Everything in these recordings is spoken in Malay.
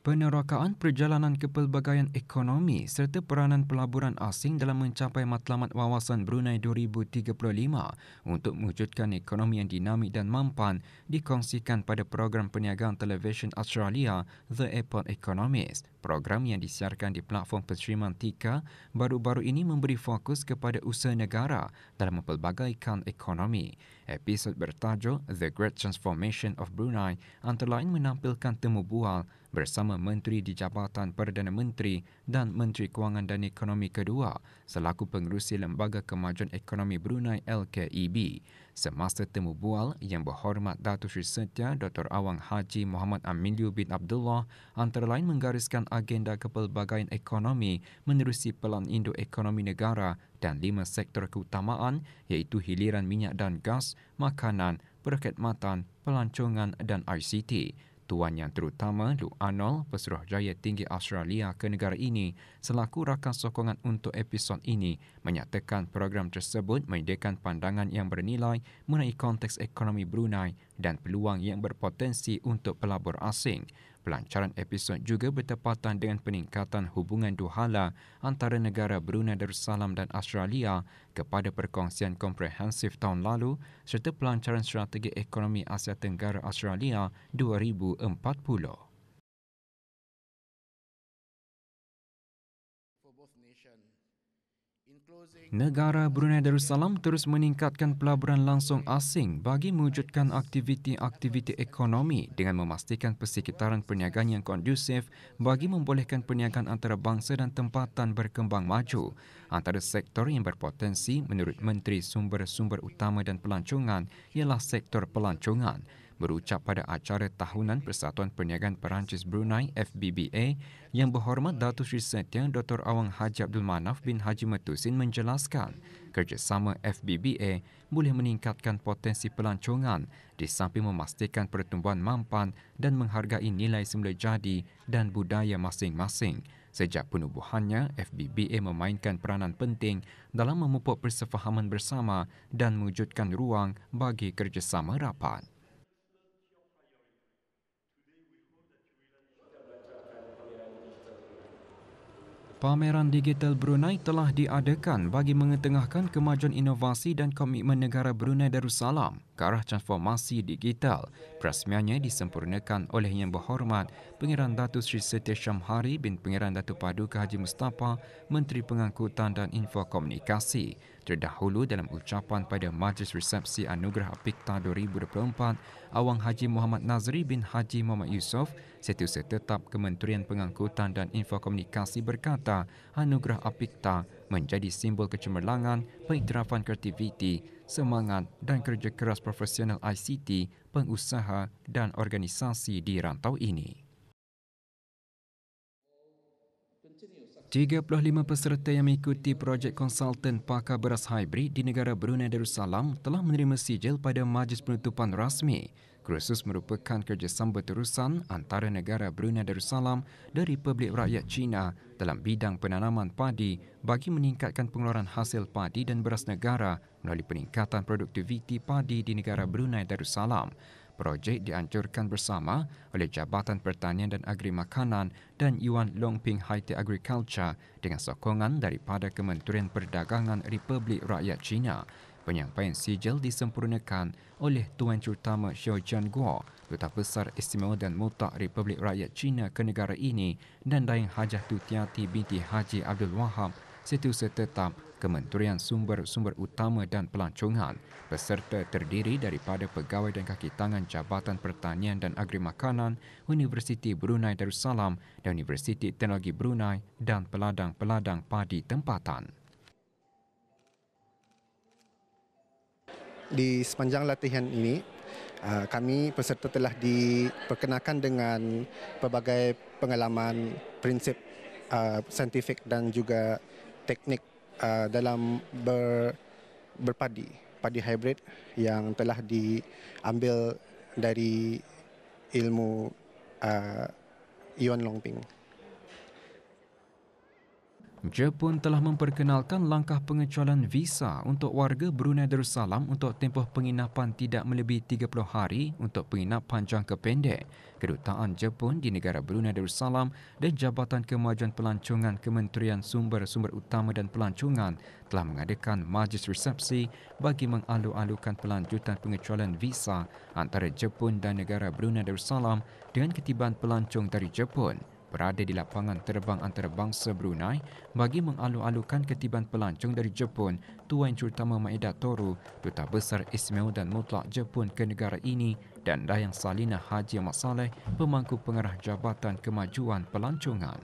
Penerokaan perjalanan kepelbagaian ekonomi serta peranan pelaburan asing dalam mencapai matlamat wawasan Brunei 2035 untuk mewujudkan ekonomi yang dinamik dan mampan dikongsikan pada program perniagaan televisyen Australia The Airport Economist. Program yang disiarkan di platform penerimaan Tika baru-baru ini memberi fokus kepada usaha negara dalam mempelbagaikan ekonomi. Episod bertajuk The Great Transformation of Brunei antara lain menampilkan temu bual bersama Menteri di Jabatan Perdana Menteri dan Menteri Kewangan dan Ekonomi kedua selaku pengerusi Lembaga Kemajuan Ekonomi Brunei LKEB. Semasa temu bual, Yang Berhormat Datuk Seri Setia Dr. Awang Haji Muhammad Amiliu bin Abdullah antara lain menggariskan agenda kepelbagaian ekonomi menerusi Pelan Induk Ekonomi Negara dan 5 sektor keutamaan iaitu hiliran minyak dan gas, makanan, perkhidmatan, pelancongan dan ICT. Tuan Yang Terutama Luke Arnold, Pesuruhjaya Tinggi Australia ke negara ini selaku rakan sokongan untuk episod ini menyatakan program tersebut menyediakan pandangan yang bernilai mengenai konteks ekonomi Brunei dan peluang yang berpotensi untuk pelabur asing. Pelancaran episod juga bertepatan dengan peningkatan hubungan duhala antara negara Brunei Darussalam dan Australia kepada perkongsian komprehensif tahun lalu serta pelancaran strategi ekonomi Asia Tenggara Australia 2040. Negara Brunei Darussalam terus meningkatkan pelaburan langsung asing bagi mewujudkan aktiviti-aktiviti ekonomi dengan memastikan persekitaran perniagaan yang kondusif bagi membolehkan perniagaan antarabangsa dan tempatan berkembang maju. Antara sektor yang berpotensi menurut Menteri Sumber-Sumber Utama dan Pelancongan ialah sektor pelancongan. Berucap pada acara tahunan Persatuan Perniagaan Perancis Brunei FBBA, Yang Berhormat Datuk Seri Setia Dr. Awang Haji Abdul Manaf bin Haji Matusin menjelaskan kerjasama FBBA boleh meningkatkan potensi pelancongan di samping memastikan pertumbuhan mampan dan menghargai nilai semula jadi dan budaya masing-masing. Sejak penubuhannya, FBBA memainkan peranan penting dalam memupuk persefahaman bersama dan mewujudkan ruang bagi kerjasama rapat. Pameran Digital Brunei telah diadakan bagi mengetengahkan kemajuan inovasi dan komitmen negara Brunei Darussalam ke arah transformasi digital. Perasmiannya disempurnakan oleh Yang Berhormat Pengiran Datuk Seri Setia Syamhari bin Pengiran Datuk Paduka Haji Mustafa, Menteri Pengangkutan dan Infokomunikasi. Terdahulu dalam ucapan pada Majlis Resepsi Anugerah Apikta 2024, Awang Haji Muhammad Nazri bin Haji Muhammad Yusof, Setiausaha Tetap Kementerian Pengangkutan dan Infokomunikasi berkata, Anugerah Apikta menjadi simbol kecemerlangan, pengiktirafan kreativiti, semangat dan kerja keras profesional ICT, pengusaha dan organisasi di rantau ini. 35 peserta yang mengikuti projek konsultan pakar beras hybrid di negara Brunei Darussalam telah menerima sijil pada majlis penutupan rasmi. Kursus merupakan kerjasama berterusan antara negara Brunei Darussalam dan Republik Rakyat China dalam bidang penanaman padi bagi meningkatkan pengeluaran hasil padi dan beras negara melalui peningkatan produktiviti padi di negara Brunei Darussalam. Projek dianjurkan bersama oleh Jabatan Pertanian dan Agri Makanan dan Yuan Longping High-Tech Agriculture dengan sokongan daripada Kementerian Perdagangan Republik Rakyat China. Penyampaian sijil disempurnakan oleh Tuan Terutama Xiao Jianguo, Duta Besar Istimewa dan Mutlak Republik Rakyat China ke negara ini dan Dayang Hajah Tutiati binti Haji Abdul Wahab, Setiausaha Tetap Kementerian Sumber-Sumber Utama dan Pelancongan. Peserta terdiri daripada pegawai dan kaki tangan Jabatan Pertanian dan Agri Makanan, Universiti Brunei Darussalam dan Universiti Teknologi Brunei dan peladang-peladang padi tempatan. Di sepanjang latihan ini, kami peserta telah diperkenalkan dengan pelbagai pengalaman, prinsip saintifik dan juga teknik dalam padi hybrid yang telah diambil dari ilmu Yuan Longping. Jepun telah memperkenalkan langkah pengecualian visa untuk warga Brunei Darussalam untuk tempoh penginapan tidak melebihi 30 hari untuk penginapan jangka pendek. Kedutaan Jepun di negara Brunei Darussalam dan Jabatan Kemajuan Pelancongan Kementerian Sumber-Sumber Utama dan Pelancongan telah mengadakan majlis resepsi bagi mengalu-alukan pelanjutan pengecualian visa antara Jepun dan negara Brunei Darussalam dengan ketibaan pelancong dari Jepun berada di lapangan terbang antarabangsa Brunei bagi mengalu-alukan ketibaan pelancong dari Jepun. Tuan Terutama Maeda Toru, Duta Besar Ismail dan Mutlak Jepun ke negara ini dan Dayang Salina Haji Ahmad Saleh, Pemangku Pengarah Jabatan Kemajuan Pelancongan.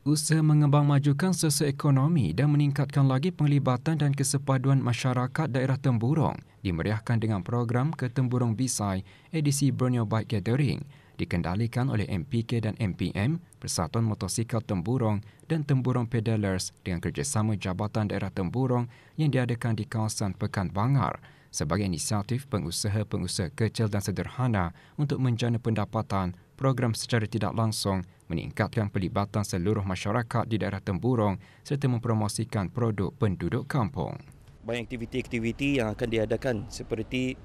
Usaha mengembangmajukan sosioekonomi dan meningkatkan lagi penglibatan dan kesepaduan masyarakat daerah Temburong dimeriahkan dengan program Ketemburong Bisai edisi Borneo Bike Gathering dikendalikan oleh MPK dan MPM, Persatuan Motosikal Temburong dan Temburong Pedalers dengan kerjasama Jabatan Daerah Temburong yang diadakan di kawasan Pekan Bangar sebagai inisiatif pengusaha-pengusaha kecil dan sederhana untuk menjana pendapatan. Program secara tidak langsung meningkatkan pelibatan seluruh masyarakat di daerah Temburong serta mempromosikan produk penduduk kampung. Banyak aktiviti-aktiviti yang akan diadakan seperti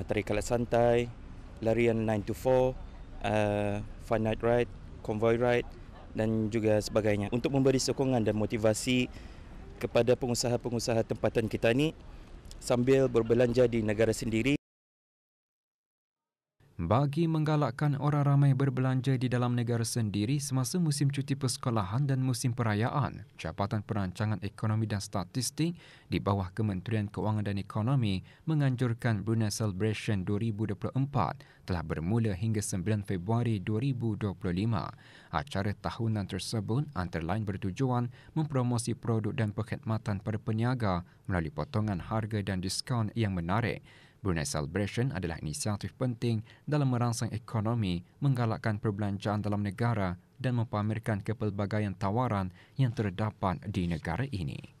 tarik kalat santai, larian 9 to 4, fun night ride, convoy ride dan juga sebagainya untuk memberi sokongan dan motivasi kepada pengusaha-pengusaha tempatan kita ni sambil berbelanja di negara sendiri. Bagi menggalakkan orang ramai berbelanja di dalam negara sendiri semasa musim cuti persekolahan dan musim perayaan, Jabatan Perancangan Ekonomi dan Statistik di bawah Kementerian Kewangan dan Ekonomi menganjurkan Brunei Celebration 2024 telah bermula hingga 9 Februari 2025. Acara tahunan tersebut antara lain bertujuan mempromosi produk dan perkhidmatan pada peniaga melalui potongan harga dan diskaun yang menarik. Brunei Celebration adalah inisiatif penting dalam merangsang ekonomi, menggalakkan perbelanjaan dalam negara dan mempamerkan kepelbagaian tawaran yang terdapat di negara ini.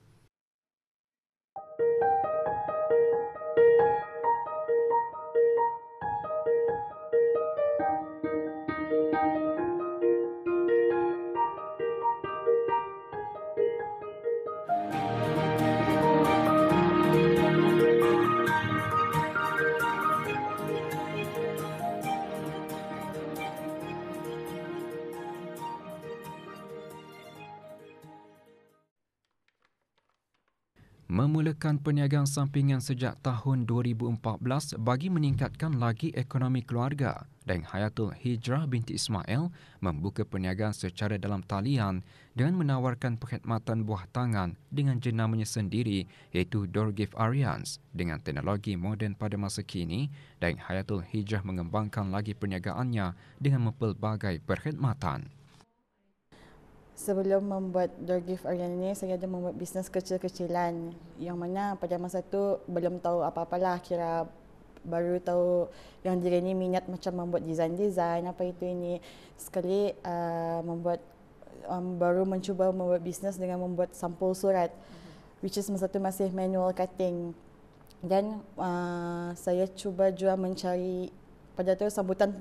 Memulakan perniagaan sampingan sejak tahun 2014 bagi meningkatkan lagi ekonomi keluarga. Daeng Hayatul Hijrah binti Ismail membuka perniagaan secara dalam talian dengan menawarkan perkhidmatan buah tangan dengan jenamanya sendiri iaitu Doorgift Aryans. Dengan teknologi moden pada masa kini, Daeng Hayatul Hijrah mengembangkan lagi perniagaannya dengan mempelbagai perkhidmatan. Sebelum membuat Doorgift Aryan ini, saya ada membuat bisnes kecil-kecilan yang mana pada masa tu belum tahu apa-apalah, kira baru tahu yang diri ni minat macam membuat desain-desain apa itu ini. Sekali baru mencuba membuat bisnes dengan membuat sampul surat, which is masa tu masih manual cutting. Dan saya cuba juga mencari, pada tu sambutan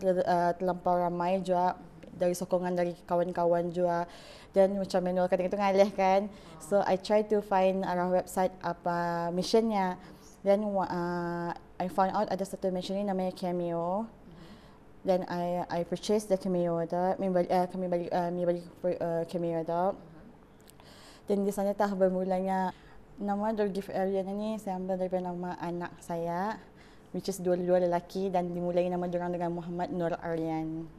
terlampau ramai juga dari sokongan dari kawan-kawan juga, dan macam manual cutting itu ngalih kan. So I try to find arah website apa missionnya. Then I found out ada satu mission ni namanya Cameo. Then I purchased the Cameo tu, kami balik Cameo tu. Dan di sana tah bermulanya nama Doorgift Aryan ni saya ambil daripada nama anak saya, which is dua-dua lelaki, dan dimulai nama diorang dengan Muhammad Nur Aryan.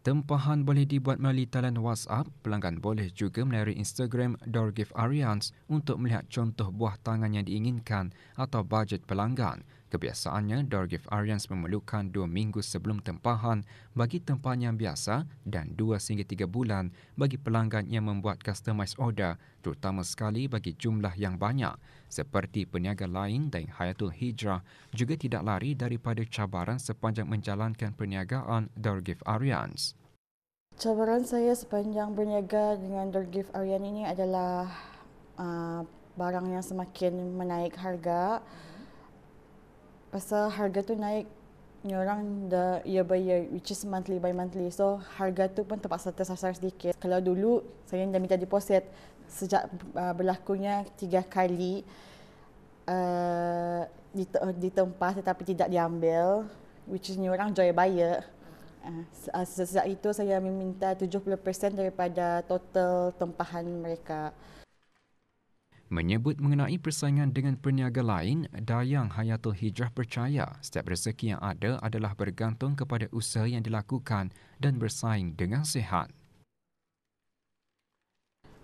Tempahan boleh dibuat melalui talian WhatsApp. Pelanggan boleh juga melalui Instagram Doorgift Aryans untuk melihat contoh buah tangan yang diinginkan atau bajet pelanggan. Kebiasaannya, Doorgift Aryans memerlukan 2 minggu sebelum tempahan bagi tempahan yang biasa dan 2 hingga 3 bulan bagi pelanggan yang membuat customized order, terutama sekali bagi jumlah yang banyak. Seperti peniaga lain, Daeng Hayatul Hijrah juga tidak lari daripada cabaran sepanjang menjalankan perniagaan Doorgift Aryans. Cabaran saya sepanjang berniaga dengan Doorgift Aryan ini adalah barang yang semakin menaik harga. Pasal harga tu naik Ni orang the year by year, which is monthly by monthly. So harga tu pun terpaksa tersasar sedikit. Kalau dulu saya dah minta deposit sejak berlakunya 3 kali ditempah tetapi tidak diambil, which is ni orang joy buyer. Sejak itu saya meminta 70% daripada total tempahan mereka. Menyebut mengenai persaingan dengan peniaga lain, Dayang Hayatul Hijrah percaya setiap rezeki yang ada adalah bergantung kepada usaha yang dilakukan dan bersaing dengan sihat.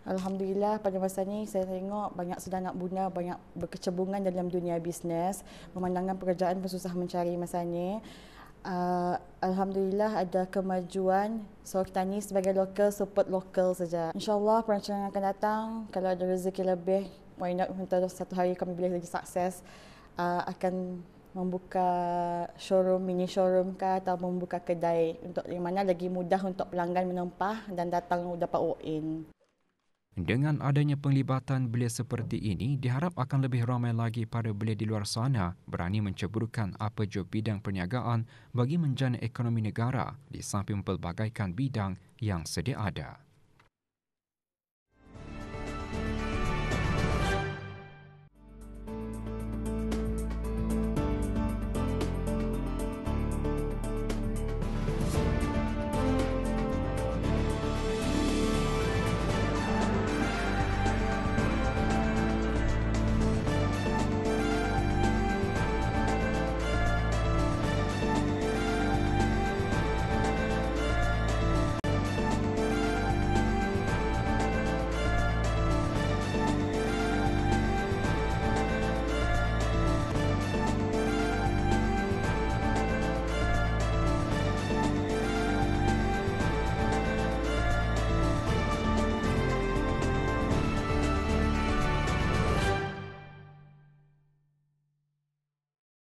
Alhamdulillah pada masa ni saya tengok banyak sudah anak bunda banyak berkecebungan dalam dunia bisnes. Pemandangan pekerjaan pun susah mencari masa ni. Alhamdulillah ada kemajuan. So kita ni sebagai lokal support lokal saja. InsyaAllah perancangan akan datang kalau ada rezeki lebih, why not untuk satu hari kami boleh lagi sukses, akan membuka showroom, mini showroom ke atau membuka kedai untuk yang mana lagi mudah untuk pelanggan menempah dan datang dapat walk-in. Dengan adanya penglibatan belia seperti ini, diharap akan lebih ramai lagi para belia di luar sana berani menceburkan apa jua bidang perniagaan bagi menjana ekonomi negara di samping pelbagaikan bidang yang sedia ada.